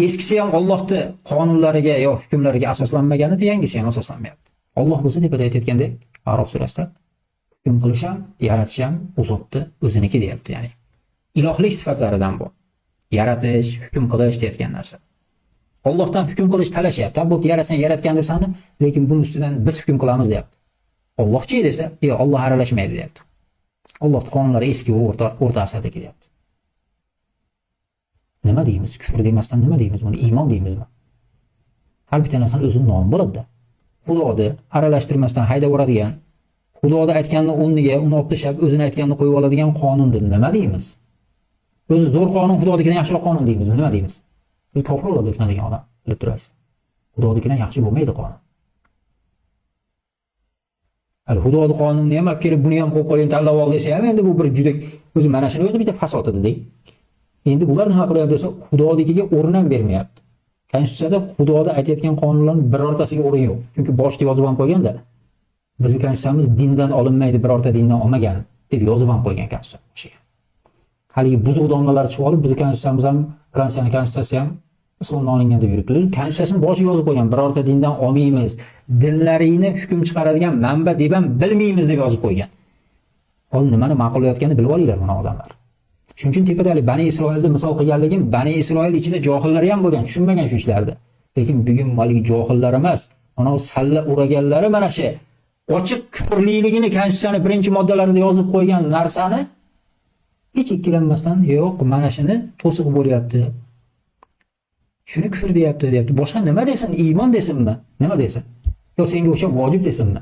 Eskisi ham Allohning qonunlariga yo hukmlariga asoslanmagan edi, yangisi ham asoslanmayapti. Alloh bo'lsa tepada aytayotgandek, Arof surasida hukm qilish ham, yaratish ham u zotni o'ziniki deyapti, ya'ni ilohlik sifatlaridan bu. Yaratish, hukm qilish deyotgan narsa. Allohdan hukm qilish talashyapti. Bu yaratsan yaratgandir seni, lekin buning ustidan biz hukm qilamiz deyapti. Allohchi desa, Alloh aralashmaydi deyapti. Allohning qonunlari eski va o'rta asrdagi deyapti. Nima deymiz? Kufr demasdan nima deymiz? Buni iymon deymizmi? Har bitta narsaning o'zining nomi bo'ladi. Xudoni aralashtirmasdan haydab o'radigan, Xudoni aytganini o'rniga uni olib tashlab, o'zini aytganini qo'yib oladigan qonunni nima deymiz? O'zi zo'r qonun Xudonikidan yaxshiroq qonun deymizmi? Nima deymiz? Bu kofir bo'ladi shunday degan odam, bilib turasiz. Xudonikidan yaxshi bo'lmaydi qonun. Hali Xudoni qonunni ham olib kelib, buni ham qo'yib qo'ying, tanlab ol desa ham endi bu bir juda o'zi mana shuni o'zi bitta fasod edi. Endi bular nima qilyapti desa, Xudonikiga o'rin ham bermayapti. Konstitutsiyada Xudoda aytayotgan qonunlarning birortasiga o'rin yo'q. Chunki boshida yozib ham qo'yganda bizning konstitutsiyamiz dindan olinmaydi, birorta dindan olmagan deb yozib ham qo'ygan konstitutsiya. Haligi buzuq domlalar chiqib olib, bizning konstitutsiyamiz ham, Fransiyaning konstitutsiyasi ham islomdan olingan deb yuribdilar. Konstitutsiyasini boshiga yozib qo'ygan, birorta dindan olmaymiz, dinlaringni hukm chiqaradigan manba deb ham bilmaymiz deb yozib qo'ygan. Hozir nimani ma'qullayotganini bilib olinglar mana odamlar. Shuning uchun tepadagi Bani Isroilni misol qilganligim, Bani Isroil ichida johillar ham bo'lgan, tushunmagan shu ishlarni. Lekin bugun maliki johillar emas, mana salla uraganlari mana shu ochiq kufrliligini konstitutsiyaning birinchi moddalarida yozib qo'ygan narsani hech ikkilanmasdan, yo'q, mana shuni to'siq bo'lyapti. Shuni kufr deyapti. Boshqa nima desin? Iymon desinmi? Nima desin? Yo senga o'sha vojib desinmi?